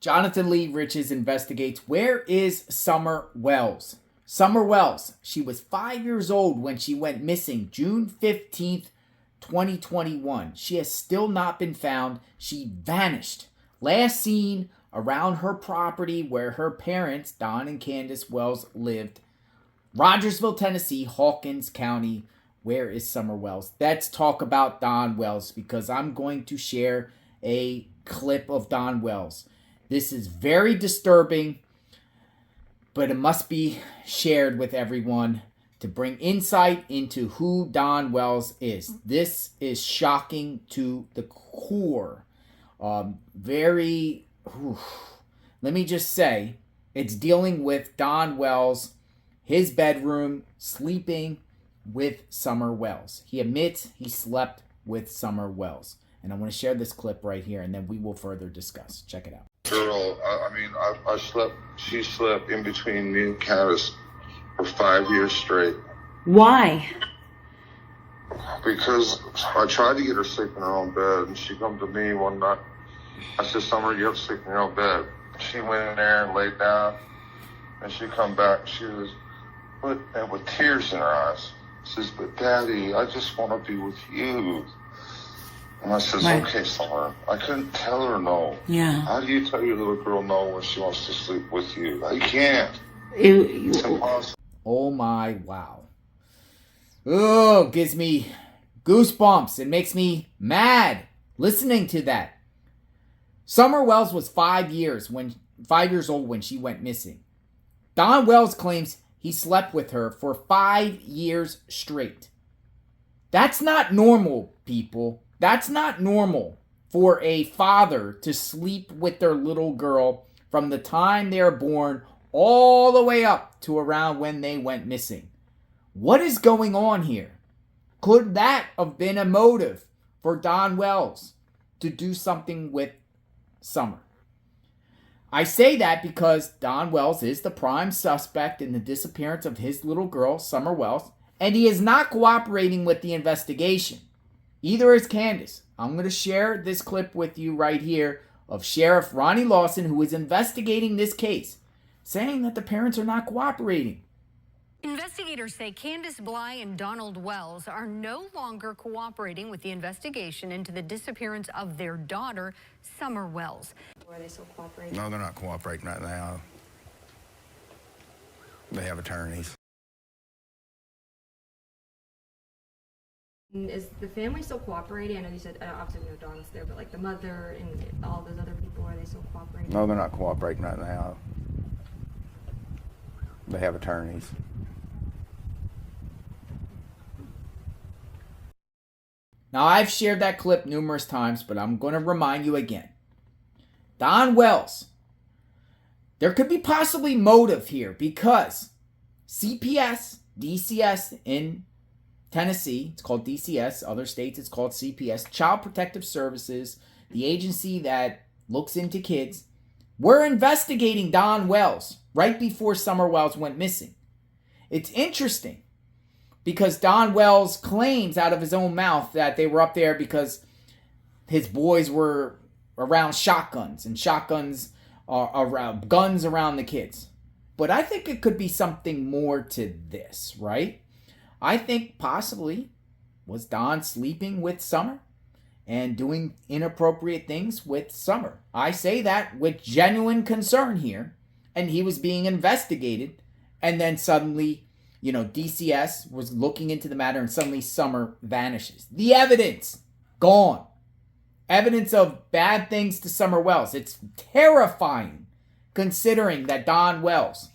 Jonathan Lee Riches investigates, where is Summer Wells? Summer Wells, she was 5 years old when she went missing June 15th, 2021. She has still not been found. She vanished. Last seen around her property where her parents, Don and Candus Wells, lived. Rogersville, Tennessee, Hawkins County. Where is Summer Wells? Let's talk about Don Wells because I'm going to share a clip of Don Wells. This is very disturbing, but it must be shared with everyone to bring insight into who Don Wells is. This is shocking to the core. Let me just say, it's dealing with Don Wells, his bedroom, sleeping with Summer Wells. He admits he slept with Summer Wells. And I want to share this clip right here, and then we will further discuss. Check it out. Girl, she slept in between me and Candus for 5 years straight. Why? Because I tried to get her sleep in her own bed, and she come to me one night. I said, Summer, you have to sleep in your own bed. She went in there and laid down, and she come back. She was with tears in her eyes. She says, but Daddy, I just want to be with you. And I says, okay, Summer. I couldn't tell her no. Yeah. How do you tell your little girl no when she wants to sleep with you? I can't. It's impossible. Oh my, wow. Oh, gives me goosebumps. It makes me mad listening to that. Summer Wells was 5 years old when she went missing. Don Wells claims he slept with her for 5 years straight. That's not normal, people. That's not normal for a father to sleep with their little girl from the time they're born all the way up to around when they went missing. What is going on here? Could that have been a motive for Don Wells to do something with Summer? I say that because Don Wells is the prime suspect in the disappearance of his little girl, Summer Wells, and he is not cooperating with the investigation. Either is Candus. I'm going to share this clip with you right here of Sheriff Ronnie Lawson, who is investigating this case, saying that the parents are not cooperating. Investigators say Candus Bly and Donald Wells are no longer cooperating with the investigation into the disappearance of their daughter, Summer Wells. Are they still cooperating? No, they're not cooperating right now. They have attorneys. Is the family still cooperating? I know you said, obviously we know Don's there, but like the mother and all those other people, are they still cooperating? No, they're not cooperating right now. They have attorneys. Now, I've shared that clip numerous times, but I'm going to remind you again. Don Wells, there could be possibly motive here because CPS, DCS in Tennessee, it's called DCS, other states it's called CPS, Child Protective Services, the agency that looks into kids, were investigating Don Wells right before Summer Wells went missing. It's interesting because Don Wells claims out of his own mouth that they were up there because his boys were around shotguns, and shotguns are around guns around the kids. But I think it could be something more to this, right? I think possibly was Don sleeping with Summer and doing inappropriate things with Summer. I say that with genuine concern here, and he was being investigated, and then suddenly, DCS was looking into the matter, and suddenly Summer vanishes. The evidence, gone. Evidence of bad things to Summer Wells. It's terrifying considering that Don Wells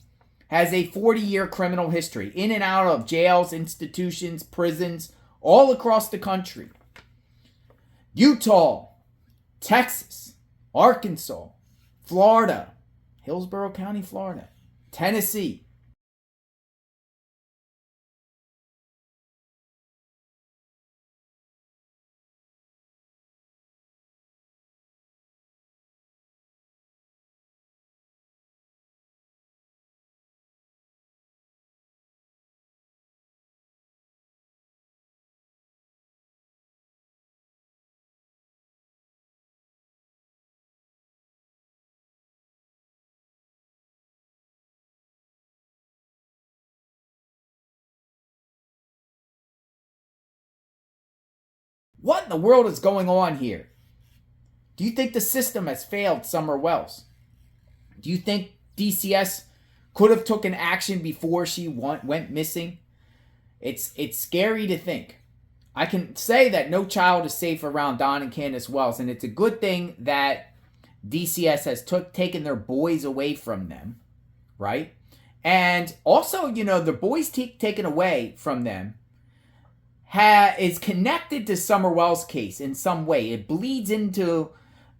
has a 40-year criminal history in and out of jails, institutions, prisons, all across the country. Utah, Texas, Arkansas, Florida, Hillsborough County, Florida, Tennessee, What in the world is going on here? Do you think the system has failed Summer Wells? Do you think DCS could have taken action before she went missing? It's scary to think. I can say that no child is safe around Don and Candus Wells, and it's a good thing that DCS has taken their boys away from them, right? And also, the boys taken away from them is connected to Summer Wells' case in some way. It bleeds into,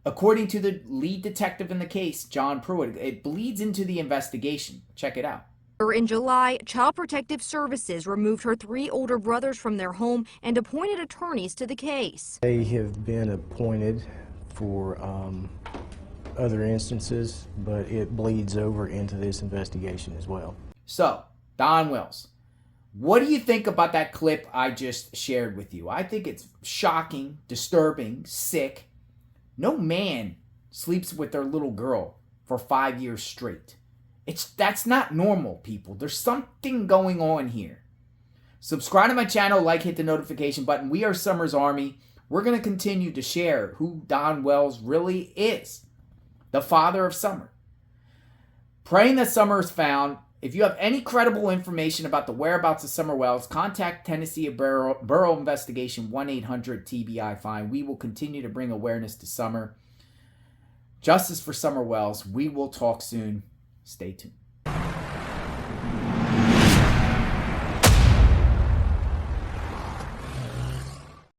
according to the lead detective in the case, John Pruitt, it bleeds into the investigation. Check it out. In July, Child Protective Services removed her 3 older brothers from their home and appointed attorneys to the case. They have been appointed for other instances, but it bleeds over into this investigation as well. So, Don Wells, what do you think about that clip I just shared with you? I think it's shocking, disturbing, sick. No man sleeps with their little girl for 5 years straight. That's not normal, people. There's something going on here. Subscribe to my channel, hit the notification button. We are Summer's Army. We're going to continue to share who Don Wells really is, the father of Summer. Praying that Summer is found. If you have any credible information about the whereabouts of Summer Wells, contact Tennessee Borough Investigation 1-800-TBI-FIND. We will continue to bring awareness to Summer. Justice for Summer Wells. We will talk soon. Stay tuned.